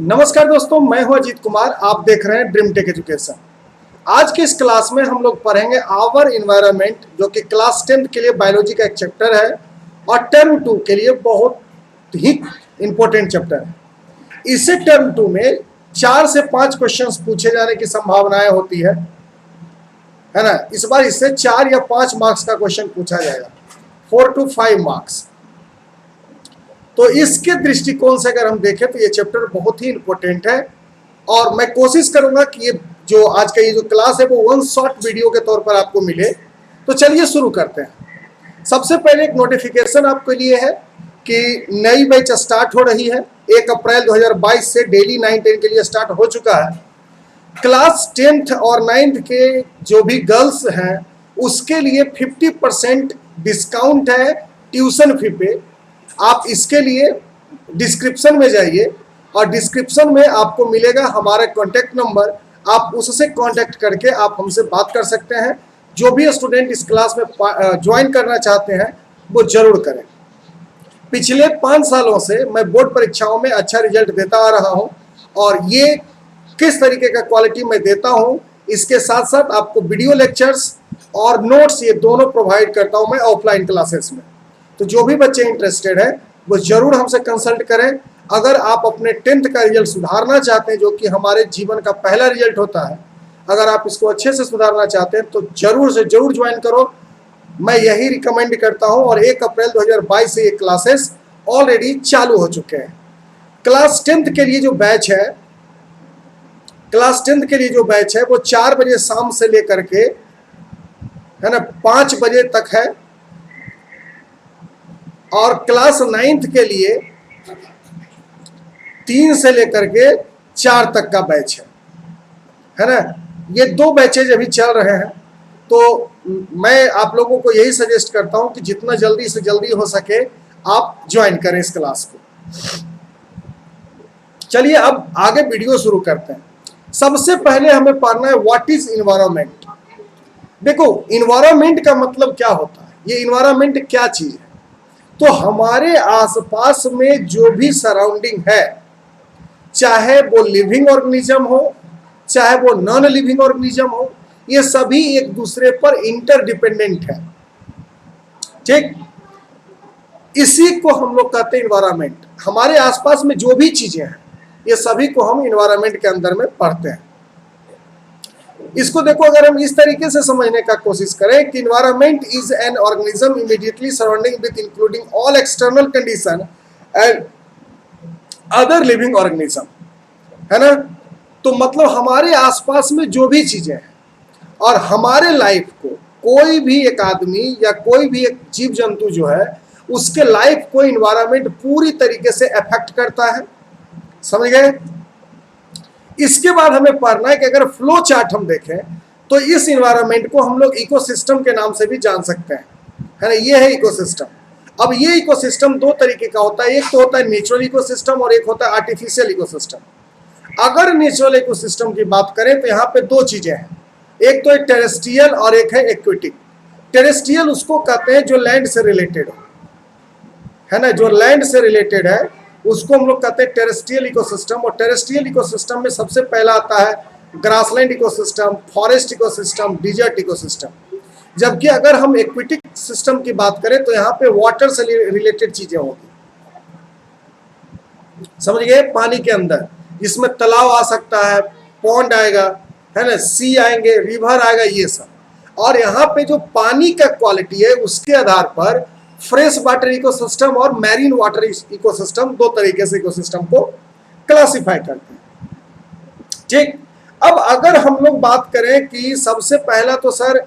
नमस्कार दोस्तों, मैं हूं अजीत कुमार। आप देख रहे हैं ड्रीम टेक एजुकेशन। आज की इस क्लास में हम लोग पढ़ेंगे आवर इन्वायरमेंट, जो कि क्लास 10 के लिए बायोलॉजी का एक चैप्टर है और टर्म 2 के लिए बहुत ही इंपॉर्टेंट चैप्टर है। इसे टर्म 2 में 4 से 5 क्वेश्चंस पूछे जाने की संभावनाएं होती है ना। इस बार इससे 4 या 5 मार्क्स का क्वेश्चन पूछा जाएगा, 4 to 5 मार्क्स। तो इसके दृष्टिकोण से अगर हम देखें तो ये चैप्टर बहुत ही इंपॉर्टेंट है और मैं कोशिश करूंगा कि ये जो आज का ये जो क्लास है वो वन शॉट वीडियो के तौर पर आपको मिले। तो चलिए शुरू करते हैं। सबसे पहले एक नोटिफिकेशन आपके लिए है कि नई बैच स्टार्ट हो रही है। 1 अप्रैल 2022 से डेली 9-10 के लिए स्टार्ट हो चुका है। क्लास 10th और 9th के जो भी गर्ल्स हैं उसके लिए 50% डिस्काउंट है ट्यूशन फी पे। आप इसके लिए डिस्क्रिप्शन में जाइए और डिस्क्रिप्शन में आपको मिलेगा हमारा कॉन्टैक्ट नंबर। आप उससे कॉन्टैक्ट करके आप हमसे बात कर सकते हैं। जो भी स्टूडेंट इस क्लास में ज्वाइन करना चाहते हैं वो जरूर करें। पिछले 5 सालों से मैं बोर्ड परीक्षाओं में अच्छा रिजल्ट देता आ रहा हूं और ये किस तरीके का क्वालिटी मैं देता हूं, इसके साथ साथ आपको वीडियो लेक्चर्स और नोट्स ये दोनों प्रोवाइड करता हूं मैं ऑफलाइन क्लासेस में। तो जो भी बच्चे इंटरेस्टेड है वो जरूर हमसे कंसल्ट करें। अगर आप अपने 10th का रिजल्ट सुधारना चाहते हैं, जो कि हमारे जीवन का पहला रिजल्ट होता है, अगर आप इसको अच्छे से सुधारना चाहते हैं तो जरूर से जरूर ज्वाइन करो। मैं यही रिकमेंड करता हूं और 1 अप्रैल 2022 से ये क्लासेस ऑलरेडी चालू हो चुके हैं। क्लास 10th के लिए जो बैच है, क्लास 10th के लिए जो बैच है वो 4 बजे शाम से लेकर के है ना 5 बजे तक है और क्लास 9th के लिए 3 से लेकर के 4 तक का बैच है ना। ये 2 बैचेज अभी चल रहे हैं। तो मैं आप लोगों को यही सजेस्ट करता हूं कि जितना जल्दी से जल्दी हो सके आप ज्वाइन करें इस क्लास को। चलिए अब आगे वीडियो शुरू करते हैं। सबसे पहले हमें पढ़ना है व्हाट इज इन्वायरमेंट। देखो, इन्वायरमेंट का मतलब क्या होता है, ये इन्वायरमेंट क्या चीज है। तो हमारे आसपास में जो भी सराउंडिंग है, चाहे वो लिविंग ऑर्गेनिज्म हो चाहे वो नॉन लिविंग ऑर्गेनिज्म हो, ये सभी एक दूसरे पर इंटरडिपेंडेंट है। ठीक, इसी को हम लोग कहते हैं इन्वायरमेंट। हमारे आसपास में जो भी चीजें हैं ये सभी को हम इन्वायरमेंट के अंदर में पढ़ते हैं। इसको देखो, अगर हम इस तरीके से समझने का कोशिश करें कि environment is an organism immediately surrounding with including all external condition and other living organism, है ना। तो मतलब हमारे आसपास में जो भी चीजें हैं और हमारे लाइफ को कोई भी एक आदमी या कोई भी एक जीव जंतु जो है उसके लाइफ को इन्वायरमेंट पूरी तरीके से अफेक्ट करता है। समझ गए। इसके बाद हमें पढ़ना है कि अगर फ्लो चार्ट हम देखें तो इस इन्वायरमेंट को हम लोग इकोसिस्टम के नाम से भी जान सकते हैं, है ना। ये है इकोसिस्टम। अब ये इकोसिस्टम 2 तरीके का होता है। एक तो होता है नेचुरल इकोसिस्टम और एक होता है आर्टिफिशियल इकोसिस्टम। अगर नेचुरल इकोसिस्टम की बात करें तो यहाँ पे 2 चीजें हैं, एक तो है टेरेस्ट्रियल और एक है एक्वेटिक। टेरेस्ट्रियल उसको कहते हैं जो लैंड से रिलेटेड हो, है ना, जो लैंड से रिलेटेड है उसको हम लोग कहते हैं टेरेस्ट्रियल इकोसिस्टम। और टेरेस्ट्रियल इकोसिस्टम में सबसे पहला आता है grassland ecosystem, forest ecosystem, desert ecosystem. जबकि अगर हम एक्वेटिक सिस्टम की बात करें तो यहाँ पे वाटर से रिलेटेड चीजें होगी। समझ गए, पानी के अंदर इसमें तालाब आ सकता है, पॉन्ड आएगा, है ना, सी आएंगे, रिवर आएगा, ये सब। और यहाँ पे जो पानी का क्वालिटी है उसके आधार पर फ्रेश वाटर इकोसिस्टम और मैरीन वाटर इकोसिस्टम 2 तरीके से इकोसिस्टम को क्लासिफाई करते हैं। ठीक, अब अगर हम लोग बात करें कि सबसे पहला तो सर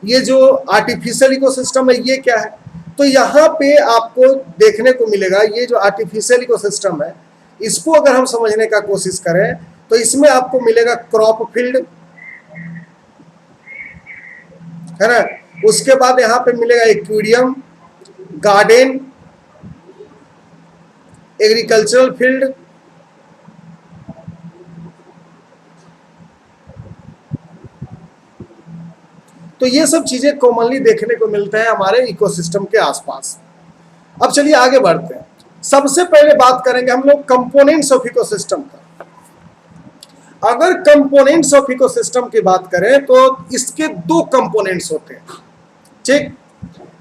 ये जो आर्टिफिशियल इकोसिस्टम है ये क्या है, तो यहाँ पे आपको देखने को मिलेगा ये जो आर्टिफिशियल इकोसिस्टम है इसको अगर हम समझने का कोशिश करें तो इसमें आपको मिलेगा क्रॉप फील्ड, है ना। उसके बाद यहाँ पे मिलेगा एक्वेरियम, गार्डन, एग्रीकल्चरल फील्ड, तो ये सब चीजें कॉमनली देखने को मिलते हैं हमारे इकोसिस्टम के आसपास। अब चलिए आगे बढ़ते हैं। सबसे पहले बात करेंगे हम लोग कंपोनेंट्स ऑफ इकोसिस्टम का। अगर कंपोनेंट्स ऑफ इकोसिस्टम की बात करें तो इसके दो कंपोनेंट्स होते हैं, ठीक।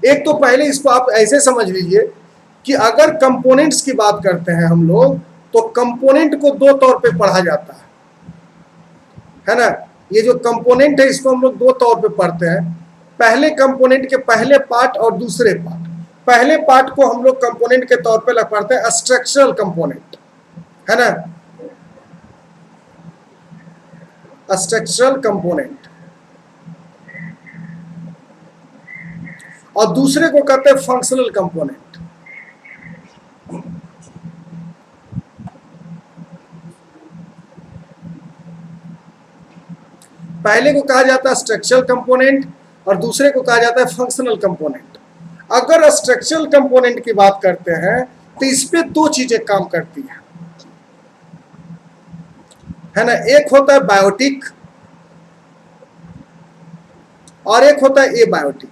एक तो पहले इसको आप ऐसे समझ लीजिए कि अगर कंपोनेंट्स की बात करते हैं हम लोग, तो कंपोनेंट को दो तौर पे पढ़ा जाता है ना। ये जो कंपोनेंट है इसको हम लोग दो तौर पे पढ़ते हैं। पहले कंपोनेंट के पहले पार्ट और दूसरे पार्ट। पहले पार्ट को हम लोग कंपोनेंट के तौर पे पढ़ते हैं स्ट्रक्चरल कंपोनेंट, है ना, स्ट्रक्चरल कंपोनेंट। और दूसरे को कहते हैं फंक्शनल कंपोनेंट। पहले को कहा जाता है स्ट्रक्चरल कंपोनेंट और दूसरे को कहा जाता है फंक्शनल कंपोनेंट। अगर स्ट्रक्चरल कंपोनेंट की बात करते हैं तो इस पे दो चीजें काम करती हैं, है ना। एक होता है बायोटिक और एक होता है एबायोटिक।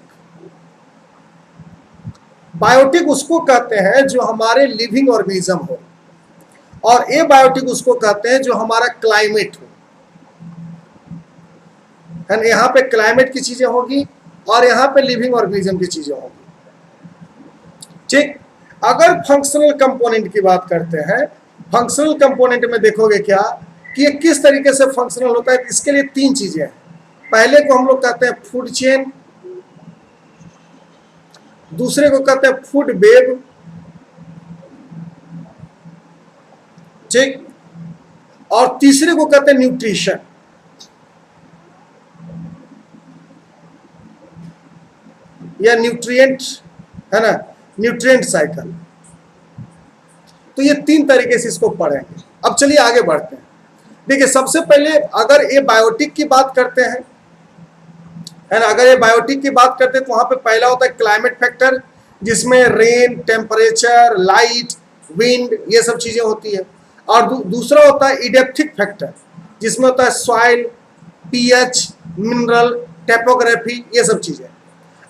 बायोटिक उसको कहते हैं जो हमारे लिविंग ऑर्गेनिज्म हो, और एबायोटिक उसको कहते हैं जो हमारा क्लाइमेट हो, है ना। यहाँ पे क्लाइमेट की चीजें होगी और यहाँ पे लिविंग ऑर्गेनिज्म की चीजें होगी, ठीक। अगर फंक्शनल कंपोनेंट की बात करते हैं, फंक्शनल कंपोनेंट में देखोगे क्या कि ये किस तरीके से फंक्शनल होता है। इसके लिए तीन चीजें हैं। पहले को हम लोग कहते हैं फूड चेन, दूसरे को कहते हैं फूड वेब, ठीक, और तीसरे को कहते हैं न्यूट्रिशन। या न्यूट्रिएंट, है ना, न्यूट्रिएंट साइकिल। तो ये तीन तरीके से इसको पढ़ेंगे। अब चलिए आगे बढ़ते हैं। देखिए सबसे पहले अगर ये बायोटिक की बात करते हैं, है ना, अगर ये बायोटिक की बात करते हैं तो वहां पे पहला होता है क्लाइमेट फैक्टर, जिसमें रेन, टेम्परेचर, लाइट, विंड, ये सब चीजें होती है। और दूसरा होता है इडेप्थिक फैक्टर, जिसमें होता है सॉइल, पीएच, मिनरल, टोपोग्राफी, ये सब चीजें।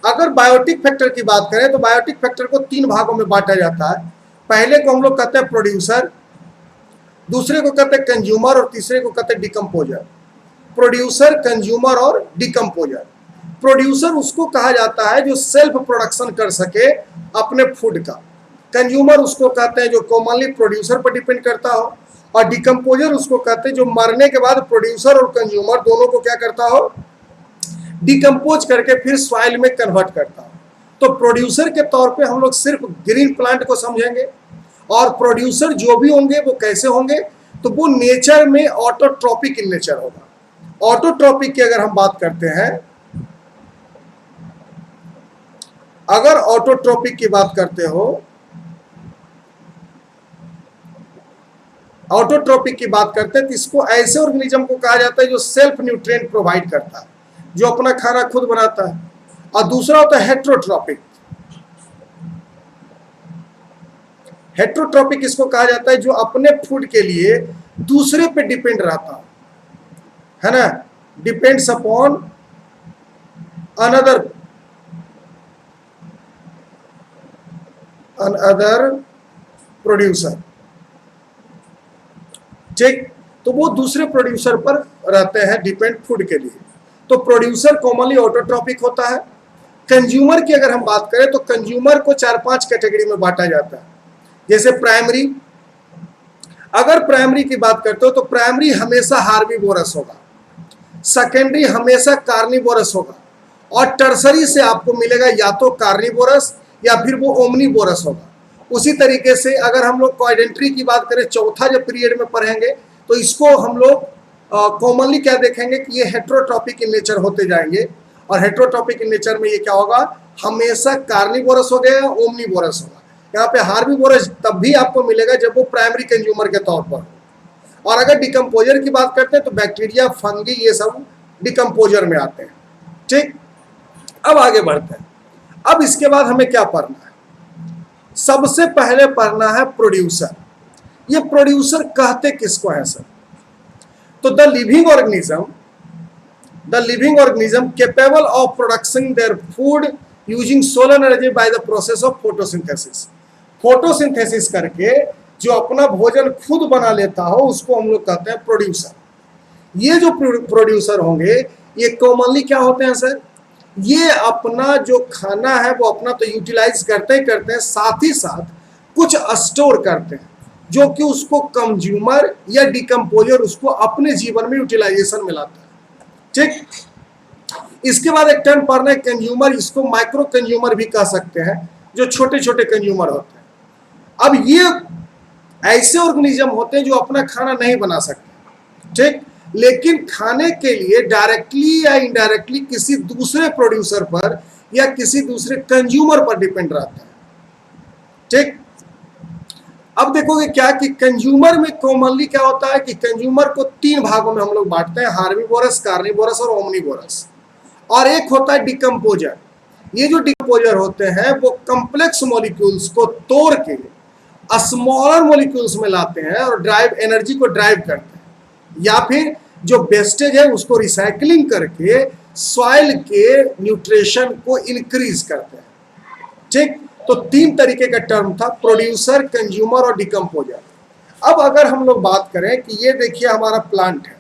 अगर बायोटिक फैक्टर की बात करें तो बायोटिक फैक्टर को तीन भागों में बांटा जाता है। पहले को हम लोग कहते हैं प्रोड्यूसर, दूसरे को कहते हैं कंज्यूमर और तीसरे को कहते हैं डिकम्पोजर। प्रोड्यूसर, कंज्यूमर और डिकम्पोजर। प्रोड्यूसर उसको कहा जाता है जो सेल्फ प्रोडक्शन कर सके अपने फूड का। कंज्यूमर उसको कहते हैं जो कॉमनली प्रोड्यूसर पर डिपेंड करता हो, और डिकम्पोजर उसको कहते हैं जो मरने के बाद प्रोड्यूसर और कंज्यूमर दोनों को क्या करता हो, डिकम्पोज करके फिर सॉइल में कन्वर्ट करता हो। तो प्रोड्यूसर के तौर पे हम लोग सिर्फ ग्रीन प्लांट को समझेंगे, और प्रोड्यूसर जो भी होंगे वो कैसे होंगे, तो वो नेचर में ऑटोट्रॉपिक इन नेचर होगा। ऑटोट्रॉपिक की अगर हम बात करते हैं, अगर ऑटोट्रॉपिक की बात करते हो, ऑटोट्रॉपिक की बात करते हैं तो इसको ऐसे ऑर्गेनिज्म को कहा जाता है जो सेल्फ न्यूट्रिएंट प्रोवाइड करता है, जो अपना खाना खुद बनाता है। और दूसरा होता है हेट्रोट्रॉपिक। हेट्रोट्रॉपिक इसको कहा जाता है जो अपने फूड के लिए दूसरे पे डिपेंड रहता है ना, डिपेंड्स अपॉन अनदर प्रोड्यूसर, ठीक। तो वो दूसरे प्रोड्यूसर पर रहते हैं डिपेंड फूड के लिए। तो प्रोड्यूसर कॉमनली ऑटोट्रॉपिक होता है। कंज्यूमर की अगर हम बात करें तो कंज्यूमर को 4-5 कैटेगरी में बांटा जाता है। जैसे प्राइमरी, अगर प्राइमरी की बात करते हो तो प्राइमरी हमेशा हार्बीवोरस होगा, सेकेंडरी हमेशा कार्निवोरस होगा, और टर्सरी से आपको मिलेगा या तो कार्निवोरस या फिर वो ओमनीवोरस होगा। उसी तरीके से अगर हम लोग क्वाड्रेंटरी की बात करें, चौथा जब पीरियड में पढ़ेंगे तो इसको हम लोग कॉमनली क्या देखेंगे कि ये हेट्रोट्रॉपिक इन नेचर होते जाएंगे। और हेट्रोट्रॉपिक इन नेचर में ये क्या होगा, हमेशा कार्निवोरस हो गया, ओमनीवोरस होगा। यहाँ पे हार्बीवोरस तब भी आपको मिलेगा जब वो प्राइमरी कंज्यूमर के तौर पर। और अगर डिकम्पोजर की बात करते हैं तो बैक्टीरिया, फंगी, ये सब डिकम्पोजर में आते हैं, ठीक। अब आगे बढ़ते हैं। अब इसके बाद हमें क्या पढ़ना है, सबसे पहले पढ़ना है प्रोड्यूसर। ये प्रोड्यूसर कहते किसको है सर, तो the living organism capable of production their food using solar energy by the process of photosynthesis. Photosynthesis करके जो अपना भोजन खुद बना लेता हो उसको हम लोग कहते हैं प्रोड्यूसर। ये जो प्रोड्यूसर होंगे ये कॉमनली क्या होते हैं सर, ये अपना जो खाना है वो अपना तो यूटिलाइज करते ही करते हैं, साथ ही साथ कुछ स्टोर करते हैं जो कि उसको कंज्यूमर या डिकम्पोजर उसको अपने जीवन में यूटिलाइजेशन में लाता है। ठीक, इसके बाद एक टर्म पढ़ना है कंज्यूमर, इसको माइक्रो कंज्यूमर भी कह सकते हैं, जो छोटे छोटे कंज्यूमर होते हैं। अब ये ऐसे ऑर्गेनिज्म होते हैं जो अपना खाना नहीं बना सकते, ठीक, लेकिन खाने के लिए डायरेक्टली या इनडायरेक्टली किसी दूसरे प्रोड्यूसर पर या किसी दूसरे कंज्यूमर पर डिपेंड रहता है। ठीक, अब देखोगे क्या कि कंज्यूमर में कॉमनली क्या होता है कि कंज्यूमर को तीन भागों में हम लोग बांटते हैं, हार्बीवोरस, कार्निवोरस और ओमनीवोरस, और एक होता है डिकम्पोजर। ये जो डिकम्पोजर होते हैं वो कॉम्प्लेक्स मॉलिक्यूल्स को तोड़ के स्मॉलर मॉलिक्यूल्स में लाते हैं और ड्राइव एनर्जी को ड्राइव करते हैं, या फिर जो वेस्टेज है उसको रिसाइकलिंग करके सॉइल के न्यूट्रिशन को इंक्रीज करते हैं। ठीक, तो तीन तरीके का टर्म था, प्रोड्यूसर, कंज्यूमर और डिकम्पोजर। अब अगर हम लोग बात करें कि ये देखिए हमारा प्लांट है,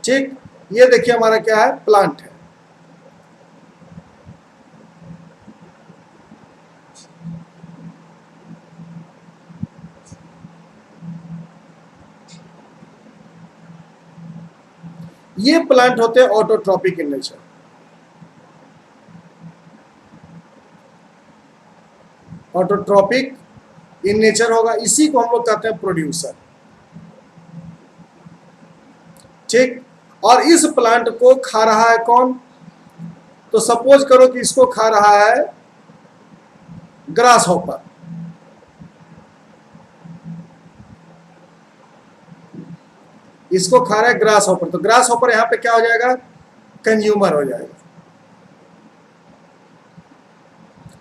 ठीक, ये देखिए हमारा क्या है, प्लांट है। ये प्लांट होते हैं autotrophic in nature. Autotrophic in nature होगा, इसी को हम लोग कहते हैं प्रोड्यूसर। ठीक, और इस प्लांट को खा रहा है कौन, तो सपोज करो कि इसको खा रहा है ग्रास हॉपर। इसको खा रहा है ग्रास हॉपर, तो ग्रास हॉपर यहां पे क्या हो जाएगा, कंज्यूमर हो जाएगा।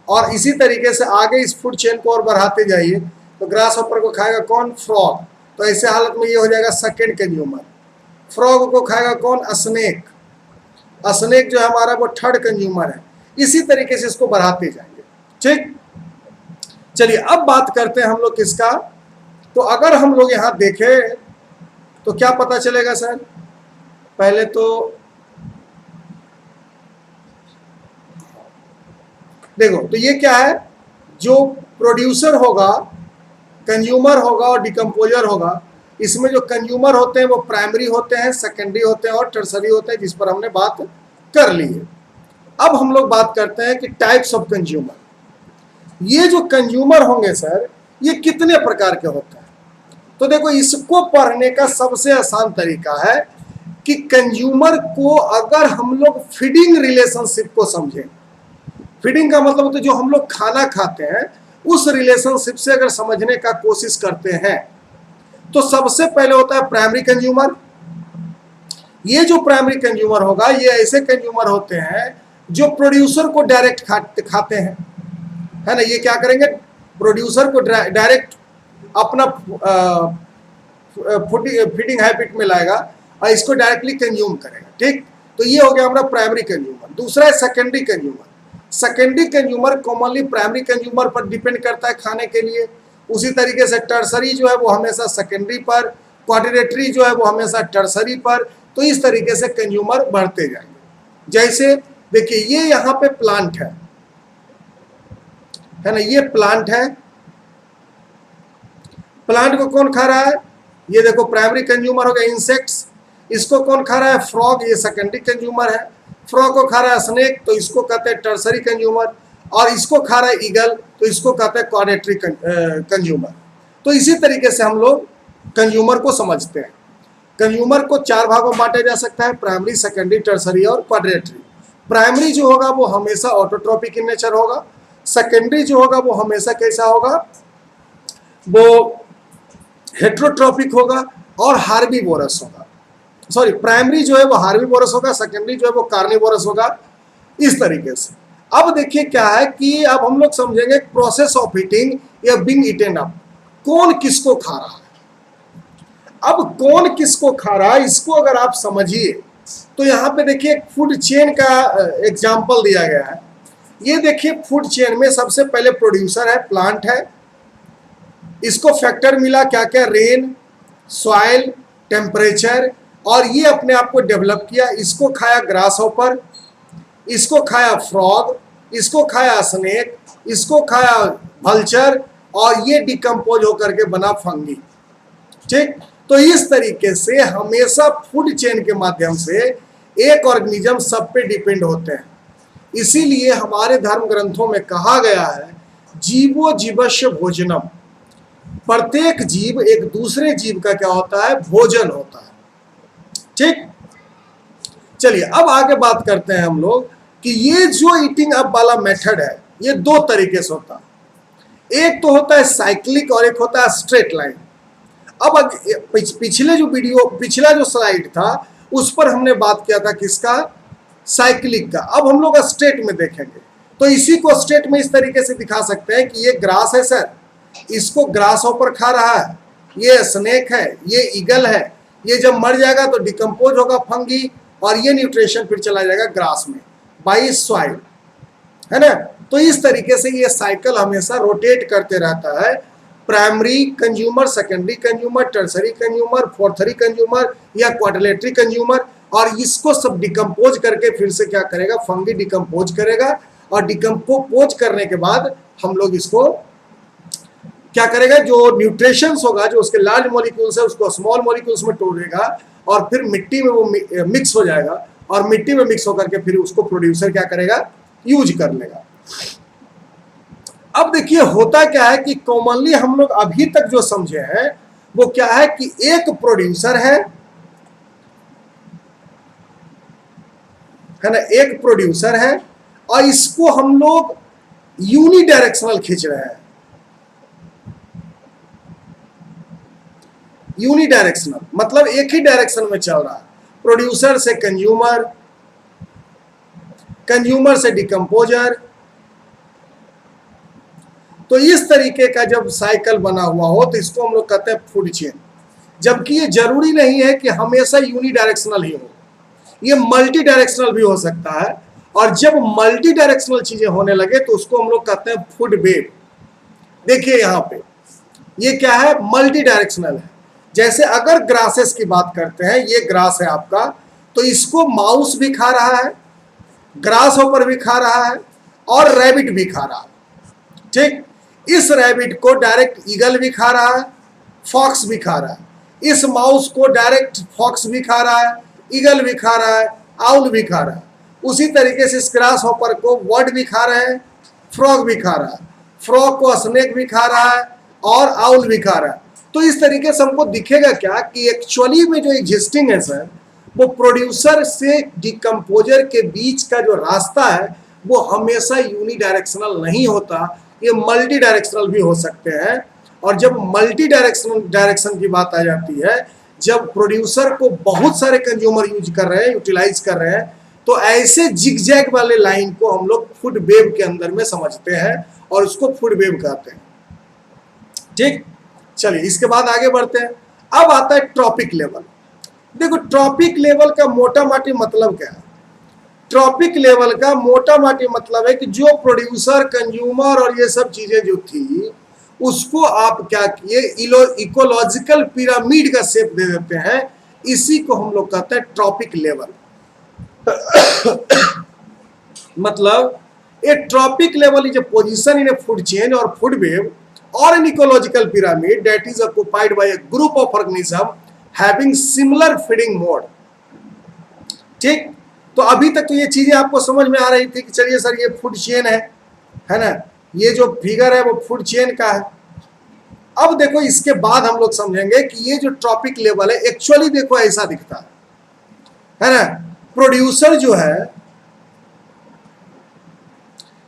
और इसी तरीके से आगे इस फूड चेन को और बढ़ाते जाइए तो ग्रास हॉपर को खाएगा कौन, फ्रॉग, तो ऐसे हालत में ये हो जाएगा सेकेंड कंज्यूमर। फ्रॉग को खाएगा कौन, स्नेक, स्नेक जो है हमारा वो थर्ड कंज्यूमर है। इसी तरीके से इसको बढ़ाते जाएंगे। ठीक, चलिए अब बात करते हैं हम लोग किसका, तो अगर हम लोग यहां देखें तो क्या पता चलेगा सर, पहले तो देखो, तो ये क्या है, जो प्रोड्यूसर होगा, कंज्यूमर होगा और डिकम्पोजर होगा। इसमें जो कंज्यूमर होते हैं वो प्राइमरी होते हैं, सेकेंडरी होते हैं और टर्सरी होते हैं, जिस पर हमने बात कर ली है। अब हम लोग बात करते हैं कि टाइप्स ऑफ कंज्यूमर। ये जो कंज्यूमर होंगे सर, ये कितने प्रकार के होते हैं, तो देखो इसको पढ़ने का सबसे आसान तरीका है कि कंज्यूमर को अगर हम लोग फीडिंग रिलेशनशिप को समझें, फीडिंग का मतलब होता है जो हम लोग खाना खाते हैं उस रिलेशनशिप से अगर समझने का कोशिश करते हैं, तो सबसे पहले होता है प्राइमरी कंज्यूमर। ये जो प्राइमरी कंज्यूमर होगा, ये ऐसे कंज्यूमर होते हैं जो प्रोड्यूसर को डायरेक्ट खाते हैं, है ना। ये क्या करेंगे, प्रोड्यूसर को डायरेक्ट अपना फीडिंग हैबिट में लाएगा और इसको डायरेक्टली कंज्यूम करेगा। ठीक, तो ये हो गया हमारा प्राइमरी कंज्यूमर। दूसरा है secondary consumer. Secondary consumer commonly primary consumer पर डिपेंड करता है खाने के लिए। उसी तरीके से टर्सरी जो है वो हमेशा सेकेंडरी पर, क्वाड्रेटरी जो है वो हमेशा टर्सरी पर। तो इस तरीके से कंज्यूमर बढ़ते जाएंगे। जैसे देखिए ये यहाँ पे प्लांट है ना, ये प्लांट है। प्लांट को कौन खा रहा है, ये देखो प्राइमरी कंज्यूमर हो गया इंसेक्ट्स। इसको कौन खा रहा है, फ्रॉग, ये सेकेंडरी कंज्यूमर है। फ्रॉग को खा रहा है स्नेक, तो इसको कहते हैं टर्सरी कंज्यूमर। और इसको खा रहा है ईगल, तो इसको कहते हैं क्वाड्रेटरी कंज्यूमर। तो इसी तरीके से हम लोग कंज्यूमर को समझते हैं। कंज्यूमर को चार भागों में बांटा जा सकता है, प्राइमरी, सेकेंडरी, टर्सरी और क्वाड्रेटरी। प्राइमरी जो होगा वो हमेशा ऑटोट्रॉपिक इन नेचर होगा। सेकेंडरी जो होगा वो हमेशा कैसा होगा, वो हेट्रोट्रॉपिक होगा और हार्बीवोरस होगा। सॉरी, प्राइमरी जो है वो हार्बीवोरस होगा, सेकेंडरी जो है वो कार्निवोरस होगा, इस तरीके से। अब देखिए क्या है कि अब हम लोग समझेंगे प्रोसेस ऑफ ईटिंग या बीइंग ईटेन अप, कौन किसको खा रहा है। अब कौन किसको खा रहा है इसको अगर आप समझिए तो यहाँ पे देखिए फूड चेन का एग्जाम्पल दिया गया है। ये देखिए फूड चेन में सबसे पहले प्रोड्यूसर है, प्लांट है, इसको फैक्टर मिला क्या क्या, रेन, सॉइल, टेम्परेचर, और ये अपने आप को डेवलप किया। इसको खाया ग्रास हॉपर, इसको खाया फ्रॉग, इसको खाया स्नेक, इसको खाया वल्चर, और ये डिकम्पोज होकर के बना फंगी। ठीक, तो इस तरीके से हमेशा फूड चेन के माध्यम से एक ऑर्गेनिज्म सब पे डिपेंड होते हैं। इसीलिए हमारे धर्म ग्रंथों में कहा गया है जीवो जीवस्य भोजनम, प्रत्येक जीव एक दूसरे जीव का क्या होता है, भोजन होता है। ठीक, चलिए अब आगे बात करते हैं हम लोग कि ये जो ईटिंग अप वाला मेथड है ये दो तरीके से होता है। एक तो होता है साइक्लिक और एक होता है स्ट्रेट लाइन। अब पिछले जो वीडियो, पिछला जो स्लाइड था उस पर हमने बात किया था किसका, साइक्लिक का। अब हम लोग स्ट्रेट में देखेंगे तो इसी को स्ट्रेट में इस तरीके से दिखा सकते हैं कि ये ग्रास है सर, इसको ग्रास हॉपर खा रहा है, ये स्नेक है, ये ईगल है, ये जब मर जाएगा तो डिकम्पोज होगा फंगी, और ये न्यूट्रिशन फिर चला जाएगा ग्रास में बाई सॉइल, है ना। तो इस तरीके से ये साइकिल हमेशा रोटेट करते रहता है, primary consumer, secondary consumer, tertiary consumer, fourthary consumer या क्वाड्रिलेटरी कंज्यूमर, और इसको सब डिकम्पोज करके फिर से क्या करेगा, फंगी डिकम्पोज करेगा, और डिकम्पोज करने के बाद हम लोग इसको क्या करेगा, जो न्यूट्रिशंस होगा, जो उसके लार्ज मॉलिक्यूल्स है उसको स्मॉल मॉलिक्यूल्स में तोड़ेगा, और फिर मिट्टी में वो मिक्स हो जाएगा, और मिट्टी में मिक्स होकर के फिर उसको प्रोड्यूसर क्या करेगा, यूज कर लेगा। अब देखिए होता क्या है कि कॉमनली हम लोग अभी तक जो समझे हैं वो क्या है कि एक प्रोड्यूसर है ना, एक प्रोड्यूसर है, और इसको हम लोग यूनिडायरेक्शनल खींच रहे हैं। यूनिडायरेक्शनल मतलब एक ही डायरेक्शन में चल रहा है, प्रोड्यूसर से कंज्यूमर, कंज्यूमर से डिकम्पोजर। तो इस तरीके का जब साइकिल बना हुआ हो तो इसको हम लोग कहते हैं फूड चेन। जबकि ये जरूरी नहीं है कि हमेशा यूनिडायरेक्शनल ही हो, ये मल्टी डायरेक्शनल भी हो सकता है, और जब मल्टी डायरेक्शनल चीजें होने लगे तो उसको हम लोग कहते हैं फूड वेब। देखिए यहाँ पे ये क्या है, मल्टी डायरेक्शनल है। जैसे अगर ग्रासेस की बात करते हैं, ये ग्रास है आपका, तो इसको माउस भी खा रहा है, ग्रास हॉपर भी खा रहा है, और रैबिट भी खा रहा है। ठीक, इस रैबिट को डायरेक्ट ईगल भी खा रहा है, फॉक्स भी खा रहा है, इस माउस को डायरेक्ट फॉक्स भी खा रहा है, ईगल भी खा रहा है, आउल भी खा रहा है। उसी तरीके से इस ग्रास हॉपर को बर्ड भी खा रहे हैं, फ्रॉग भी खा रहा है, फ्रॉग को स्नेक भी खा रहा है, और आउल भी खा रहा है। तो इस तरीके से हमको दिखेगा क्या कि एक्चुअली में जो एग्जिस्टिंग है सर, वो प्रोड्यूसर से डिकम्पोजर के बीच का जो रास्ता है वो हमेशा यूनिडायरेक्शनल नहीं होता, ये मल्टी डायरेक्शनल भी हो सकते हैं। और जब मल्टी डायरेक्शन की बात आ जाती है, जब प्रोड्यूसर को बहुत सारे कंज्यूमर यूज कर रहे हैं, यूटिलाइज कर रहे हैं, तो ऐसे जिगजैग वाले लाइन को हम लोग फूड वेब के अंदर में समझते हैं और उसको फूड वेब कहते हैं। ठीक, चलिए इसके बाद आगे बढ़ते हैं। अब आता है ट्रॉपिक लेवल। देखो ट्रॉपिक लेवल का मोटा माटी मतलब क्या है, ट्रॉपिक लेवल का मोटा माटी मतलब है कि जो प्रोड्यूसर, कंज्यूमर और ये सब चीजें जो थी उसको आप क्या किए, इकोलॉजिकल पिरामिड का शेप दे देते हैं, इसी को हम लोग कहते हैं ट्रॉपिक लेवल। मतलब a trophic level is a position in a food chain और food web or an ecological pyramid that is occupied by a group of organisms having similar feeding mode। ठीक, तो अभी तक तो ये चीजें आपको समझ में आ रही थी कि चलिए सर ये फूड चेन है ना, ये जो फिगर है वो फूड चेन का है। अब देखो इसके बाद हम लोग समझेंगे कि ये जो ट्रॉपिक लेवल है एक्चुअली देखो ऐसा दिखता है ना। प्रोड्यूसर जो है,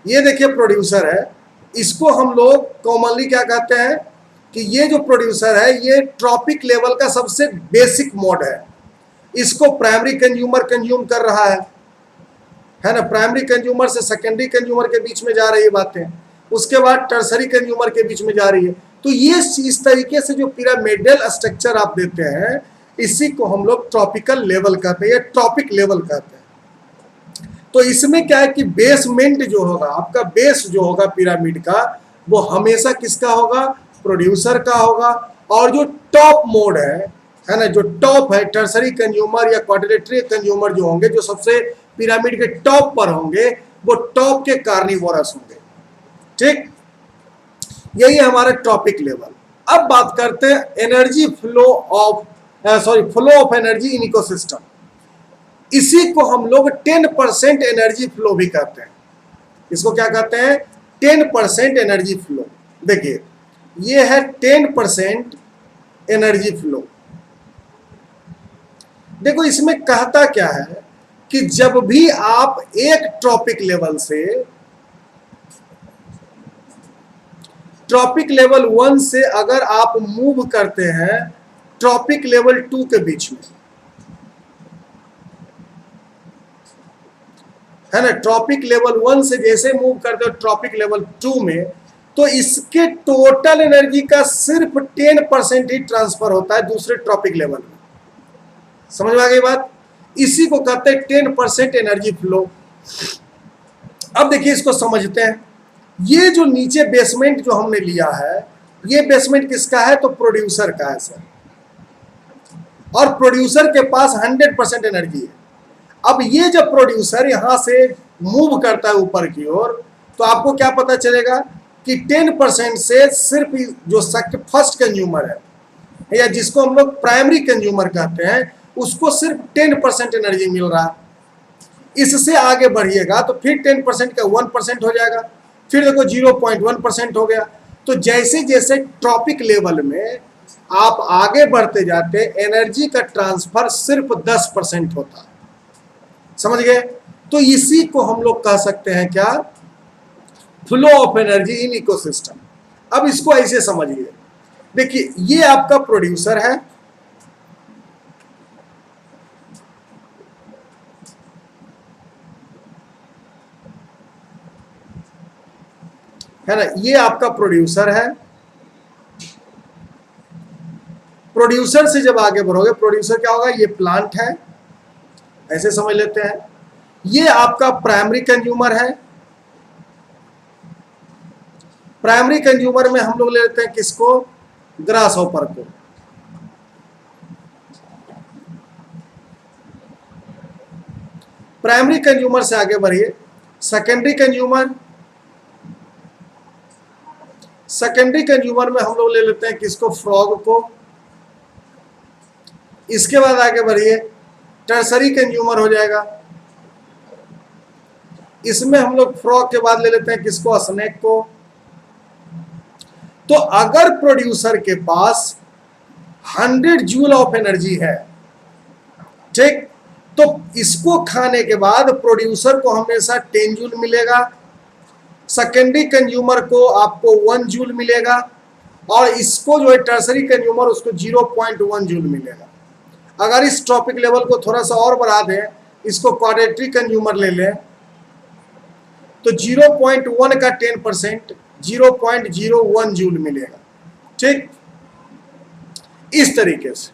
ये देखिए प्रोड्यूसर है, इसको हम लोग कॉमनली क्या कहते हैं कि ये जो प्रोड्यूसर है ये ट्रॉपिक लेवल का सबसे बेसिक मोड है। इसको प्राइमरी कंज्यूमर कंज्यूम कर रहा है ना, प्राइमरी कंज्यूमर से सेकेंडरी कंज्यूमर के बीच में जा रही है बातें, उसके बाद टर्सरी कंज्यूमर के बीच में जा रही है। तो ये इस तरीके से जो पिरामिडल स्ट्रक्चर आप देते हैं इसी को हम लोग ट्रॉपिकल लेवल कहते हैं या ट्रॉपिक लेवल कहते हैं। तो इसमें क्या है कि बेसमेंट जो होगा, आपका बेस जो होगा पिरामिड का, वो हमेशा किसका होगा, प्रोड्यूसर का होगा, और जो टॉप मोड है ना, जो टॉप है टर्सरी कंज्यूमर या क्वाड्रिलेटरल कंज्यूमर जो होंगे, जो सबसे पिरामिड के टॉप पर होंगे, वो टॉप के कार्निवोरस होंगे। ठीक, यही है हमारा टॉपिक लेवल। अब बात करते हैं energy flow of flow of energy in ecosystem. इसी को हम लोग 10% एनर्जी फ्लो भी कहते हैं। इसको क्या कहते हैं? 10% एनर्जी फ्लो। देखिए ये है 10% एनर्जी फ्लो। देखो इसमें कहता क्या है कि जब भी आप एक ट्रॉपिक लेवल से ट्रॉपिक लेवल 1 से अगर आप मूव करते हैं ट्रॉपिक लेवल 2 के बीच में, है ना, ट्रॉपिक लेवल 1 से जैसे मूव करते हो ट्रॉपिक लेवल 2 में, तो इसके टोटल एनर्जी का सिर्फ 10% ही ट्रांसफर होता है दूसरे ट्रॉपिक लेवल में। समझ में आ गई बात? इसी को कहते हैं 10% एनर्जी फ्लो। अब देखिए इसको समझते हैं। ये जो नीचे बेसमेंट जो हमने लिया है, ये बेसमेंट किसका है? तो प्रोड्यूसर का है सर, और प्रोड्यूसर के पास 100% एनर्जी है। अब ये जब प्रोड्यूसर यहां से मूव करता है ऊपर की ओर, तो आपको क्या पता चलेगा कि 10% से सिर्फ जो फर्स्ट कंज्यूमर है या जिसको हम लोग प्राइमरी कंज्यूमर कहते हैं, उसको सिर्फ 10% एनर्जी मिल रहा है। इससे आगे बढ़िएगा तो फिर 10% का 1% हो जाएगा, फिर देखो 0.1% हो गया। तो जैसे जैसे ट्रॉपिक लेवल में आप आगे बढ़ते जाते, एनर्जी का ट्रांसफर सिर्फ 10% होता है। समझ गए? तो इसी को हम लोग कह सकते हैं क्या? Flow of energy in ecosystem. अब इसको ऐसे समझिए, देखिए ये आपका प्रोड्यूसर है ना, ये आपका प्रोड्यूसर है। प्रोड्यूसर से जब आगे बढ़ोगे, प्रोड्यूसर क्या होगा? ये प्लांट है, ऐसे समझ लेते हैं। ये आपका प्राइमरी कंज्यूमर है। प्राइमरी कंज्यूमर में हम लोग ले लेते हैं किसको? ग्रास हॉपर को। प्राइमरी कंज्यूमर से आगे बढ़िए, सेकेंडरी कंज्यूमर। सेकेंडरी कंज्यूमर में हम लोग ले लेते हैं किसको? फ्रॉग को। इसके बाद आगे बढ़िए, टर्सरी कंज्यूमर हो जाएगा। इसमें हम लोग फ्रॉग के बाद ले लेते हैं किसको? स्नेक को। तो अगर प्रोड्यूसर के पास 100 जूल ऑफ एनर्जी है, ठीक, तो इसको खाने के बाद प्रोड्यूसर को हमेशा 10 जूल मिलेगा, सेकेंडरी कंज्यूमर को आपको 1 जूल मिलेगा, और इसको जो है टर्सरी कंज्यूमर उसको 0.1 जूल मिलेगा। अगर इस ट्रॉपिक लेवल को थोड़ा सा और बढ़ा दें, इसको क्वाड्रेटरी कंज्यूमर ले लें, तो 0.1 का 10% 0.01 जूल मिलेगा। ठीक, इस तरीके से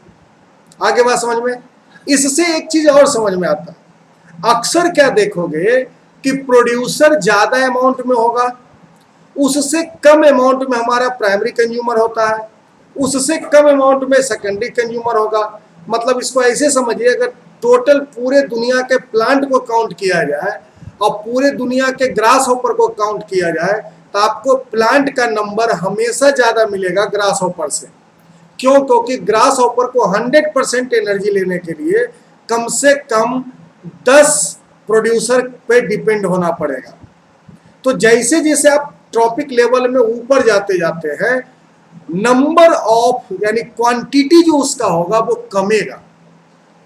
आगे बात समझ में। इससे एक चीज और समझ में आता है, अक्सर क्या देखोगे कि प्रोड्यूसर ज्यादा अमाउंट में होगा, उससे कम अमाउंट में हमारा प्राइमरी कंज्यूमर होता है, उससे कम अमाउंट में सेकेंडरी कंज्यूमर होगा। मतलब इसको ऐसे समझिए, अगर टोटल पूरे दुनिया के प्लांट को काउंट किया जाए और पूरे दुनिया के ग्रास हॉपर को काउंट किया जाए, तो आपको प्लांट का नंबर हमेशा ज्यादा मिलेगा ग्रास हॉपर से। क्यों? क्योंकि ग्रास हॉपर को 100% एनर्जी लेने के लिए कम से कम 10 प्रोड्यूसर पे डिपेंड होना पड़ेगा। तो जैसे जैसे आप ट्रॉपिक लेवल में ऊपर जाते जाते हैं, नंबर ऑफ यानी क्वांटिटी जो उसका होगा वो कमेगा।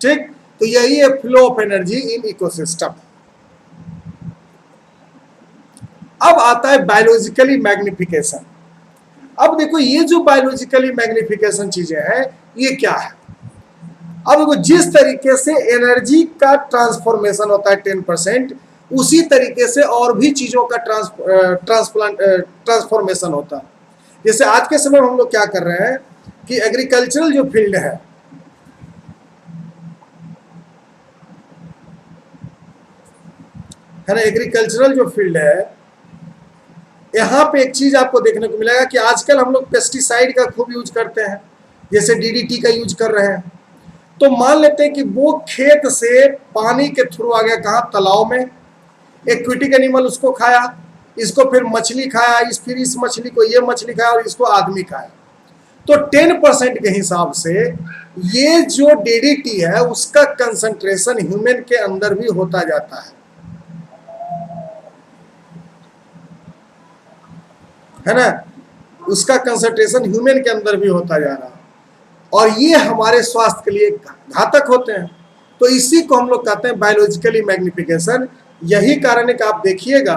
ठीक, तो यही है flow of energy in ecosystem. अब आता है बायोलॉजिकली मैग्निफिकेशन। अब देखो ये जो बायोलॉजिकली मैग्निफिकेशन चीजें हैं, ये क्या है? अब देखो जिस तरीके से एनर्जी का ट्रांसफॉर्मेशन होता है 10%, उसी तरीके से और भी चीजों का ट्रांसफॉर्मेशन होता है। जैसे आज के समय में हम लोग क्या कर रहे हैं कि एग्रीकल्चरल जो फील्ड है ना, एग्रीकल्चरल जो फील्ड है, यहाँ पे एक चीज आपको देखने को मिलेगा कि आजकल हम लोग पेस्टिसाइड का खूब यूज करते हैं, जैसे डीडीटी का यूज कर रहे हैं। तो मान लेते हैं कि वो खेत से पानी के थ्रू आ गया कहाँ, तालाब में, एक्वेटिक एनिमल उसको खाया, इसको फिर मछली खाया, फिर इस मछली को ये मछली खाया और इसको आदमी खाया। तो 10% के हिसाब से ये जो डीडीटी है उसका कंसंट्रेशन ह्यूमन के अंदर भी होता जाता है ना, उसका कंसंट्रेशन ह्यूमन के अंदर भी होता जा रहा है, और ये हमारे स्वास्थ्य के लिए घातक होते हैं। तो इसी को हम लोग कहते हैं बायोलॉजिकली मैग्निफिकेशन। यही कारण है कि आप देखिएगा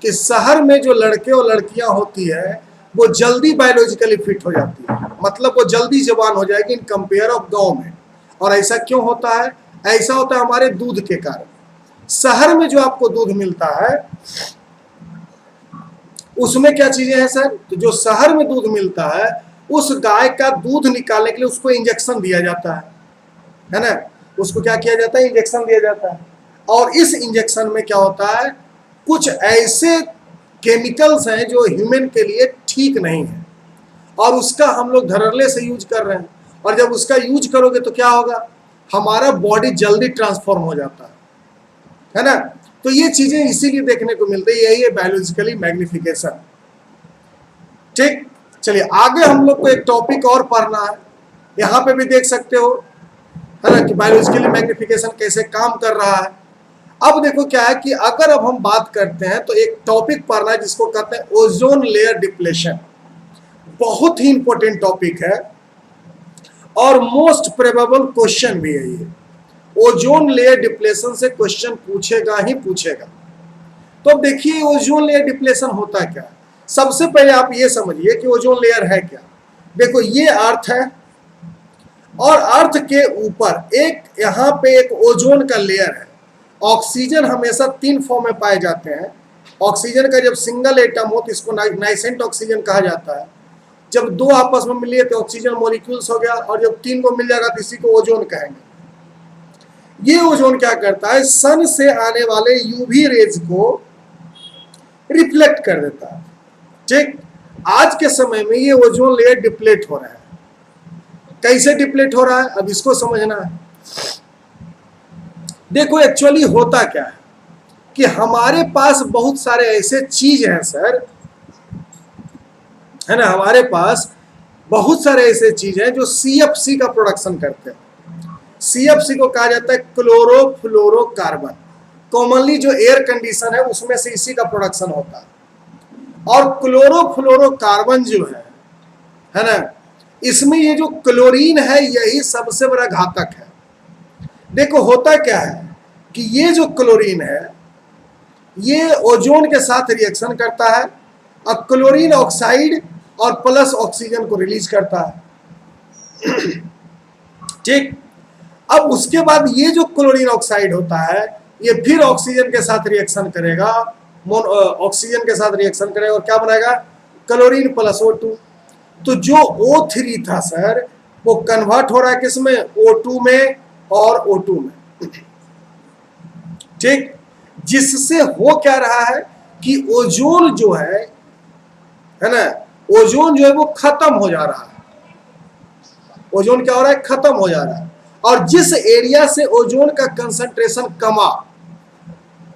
कि शहर में जो लड़के और लड़कियां होती है वो जल्दी बायोलॉजिकली फिट हो जाती है, मतलब वो जल्दी जवान हो जाएगी इन कंपेयर ऑफ गांव में। और ऐसा क्यों होता है? ऐसा होता है हमारे दूध के कारण। शहर में जो आपको दूध मिलता है उसमें क्या चीजें हैं सर? तो जो शहर में दूध मिलता है उस गाय का दूध निकालने के लिए उसको इंजेक्शन दिया जाता है ना, उसको क्या किया जाता है? इंजेक्शन दिया जाता है। और इस इंजेक्शन में क्या होता है, कुछ ऐसे केमिकल्स हैं जो ह्यूमन के लिए ठीक नहीं है, और उसका हम लोग धड़ल्ले से यूज कर रहे हैं। और जब उसका यूज करोगे तो क्या होगा, हमारा बॉडी जल्दी ट्रांसफॉर्म हो जाता है ना। तो ये चीजें इसीलिए देखने को मिलती है, यही है बायोलॉजिकली मैग्निफिकेशन। ठीक, चलिए आगे हम लोग को एक टॉपिक और पढ़ना है। यहाँ पे भी देख सकते हो है ना कि बायोलॉजिकली मैग्निफिकेशन कैसे काम कर रहा है। अब देखो क्या है कि अगर अब हम बात करते हैं तो एक टॉपिक पढ़ना है जिसको कहते हैं ओजोन लेयर डिप्लेशन। बहुत ही इंपॉर्टेंट टॉपिक है और मोस्ट प्रोबेबल क्वेश्चन भी है ये। ओजोन लेयर डिप्लेशन से क्वेश्चन पूछेगा ही पूछेगा। तो अब देखिए ओजोन लेयर डिप्लेशन होता क्या है। सबसे पहले आप ये समझिए कि ओजोन लेयर है क्या। देखो ये अर्थ है और अर्थ के ऊपर एक यहाँ पे एक ओजोन का लेयर है। ऑक्सीजन हमेशा 3 फॉर्म में पाए जाते हैं। ऑक्सीजन का जब सिंगल एटम हो तो इसको नाइसेंट ऑक्सीजन कहा जाता है। जब 2 आपस में मिलिए तो ऑक्सीजन मॉलिक्यूल्स हो गया, और जब 3 को मिल जाएगा तो इसी को ओजोन कहेंगे। ये ओजोन क्या करता है, सन से आने वाले यूवी रेज को रिफ्लेक्ट कर देता है। ठीक, आज के समय में ये ओजोन लेयर डिप्लेट हो रहा है। कैसे डिप्लेट हो रहा है, अब इसको समझना है। देखो एक्चुअली होता क्या है कि हमारे पास बहुत सारे ऐसे चीज हैं सर, है ना, हमारे पास बहुत सारे ऐसे चीज हैं जो CFC का प्रोडक्शन करते हैं। CFC को कहा जाता है क्लोरोफ्लोरोकार्बन। कॉमनली जो एयर कंडीशन है उसमें से इसी का प्रोडक्शन होता है। और क्लोरोफ्लोरोकार्बन जो है ना, इसमें ये जो क्लोरीन है यही सबसे बड़ा घातक है। देखो होता क्या है कि ये जो क्लोरीन है ये ओजोन के साथ रिएक्शन करता है और क्लोरीन ऑक्साइड और प्लस ऑक्सीजन को रिलीज करता है। ठीक, अब उसके बाद ये जो क्लोरीन ऑक्साइड होता है ये फिर ऑक्सीजन के साथ रिएक्शन करेगा, ऑक्सीजन के साथ रिएक्शन करेगा और क्या बनाएगा, क्लोरीन प्लस O2। तो जो O3 था सर वो कन्वर्ट हो रहा है किसमें, O2 में और O2 में। ठीक, जिससे हो क्या रहा है कि ओजोन जो है ना, ओजोन जो है वो खत्म हो जा रहा है। ओजोन क्या हो रहा है, खत्म हो जा रहा है। और जिस एरिया से ओजोन का कंसंट्रेशन कमा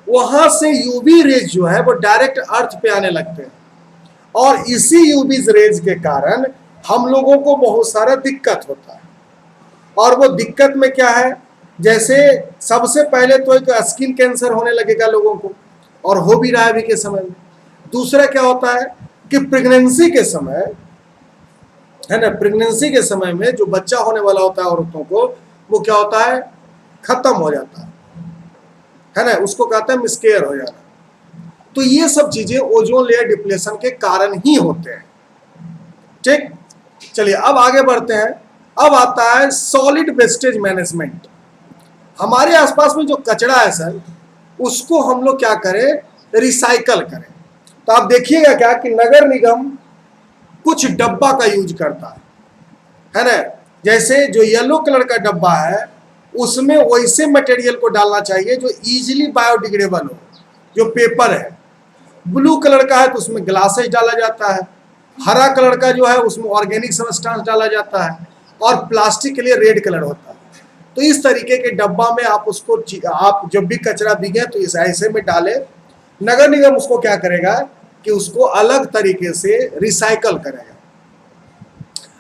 वहां से यूवी रेज जो है वो डायरेक्ट अर्थ पे आने लगते हैं, और इसी यूवी रेज के कारण हम लोगों को बहुत सारा दिक्कत होता है। और वो दिक्कत में क्या है, जैसे सबसे पहले तो एक स्किन कैंसर होने लगेगा लोगों को, और हो भी रहा है अभी के समय में। दूसरा क्या होता है कि प्रेगनेंसी के समय, है ना, प्रेगनेंसी के समय में जो बच्चा होने वाला होता है औरतों को, वो क्या होता है, खत्म हो जाता है ना, उसको कहते हैं मिसकेयर हो जाना। तो ये सब चीजें ओजोन लेयर डिप्लेशन के कारण ही होते हैं। ठीक, चलिए अब आगे बढ़ते हैं। अब आता है सॉलिड वेस्टेज मैनेजमेंट। हमारे आसपास में जो कचरा है सर उसको हम लोग क्या करें, रिसाइकल करें। तो आप देखिएगा क्या कि नगर निगम कुछ डब्बा का यूज करता है ना, जैसे जो येलो कलर का डब्बा है उसमें वैसे मटेरियल को डालना चाहिए जो इजीली बायोडिग्रेडेबल हो, जो पेपर है। ब्लू कलर का है तो उसमें ग्लासेज डाला जाता है, हरा कलर का जो है उसमें ऑर्गेनिक सब्सटेंस डाला जाता है, और प्लास्टिक के लिए रेड कलर होता है। तो इस तरीके के डब्बा में आप उसको, आप जब भी कचरा बिके तो इस ऐसे में डालें। नगर निगम उसको क्या करेगा कि उसको अलग तरीके से रिसाइकल करेगा,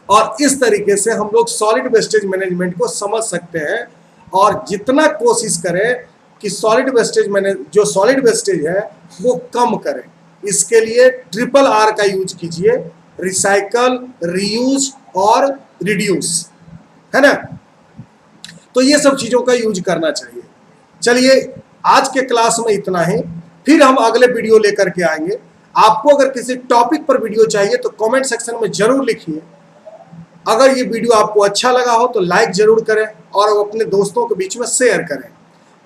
और इस तरीके से हम लोग सॉलिड वेस्टेज मैनेजमेंट को समझ सकते हैं। और जितना कोशिश करें कि सॉलिड वेस्टेज जो सॉलिड वेस्टेज है वो कम करें, इसके लिए RRR का यूज कीजिए, रिसाइकल, रीयूज और रिड्यूस, है ना। तो ये सब चीजों का यूज करना चाहिए। चलिए आज के क्लास में इतना ही, फिर हम अगले वीडियो लेकर के आएंगे। आपको अगर किसी टॉपिक पर वीडियो चाहिए तो कमेंट सेक्शन में जरूर लिखिए। अगर ये वीडियो आपको अच्छा लगा हो तो लाइक जरूर करें और अपने दोस्तों के बीच में शेयर करें।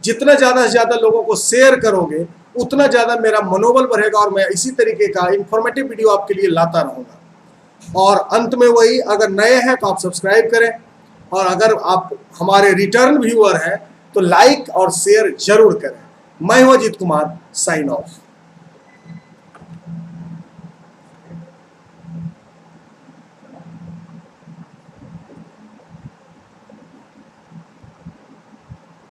जितना ज़्यादा से ज़्यादा लोगों को शेयर करोगे उतना ज़्यादा मेरा मनोबल बढ़ेगा और मैं इसी तरीके का इंफॉर्मेटिव वीडियो आपके लिए लाता रहूँगा। और अंत में वही, अगर नए हैं तो आप सब्सक्राइब करें, और अगर आप हमारे रिटर्न व्यूअर हैं तो लाइक और शेयर जरूर करें। मैं हूं अजीत कुमार, साइन ऑफ।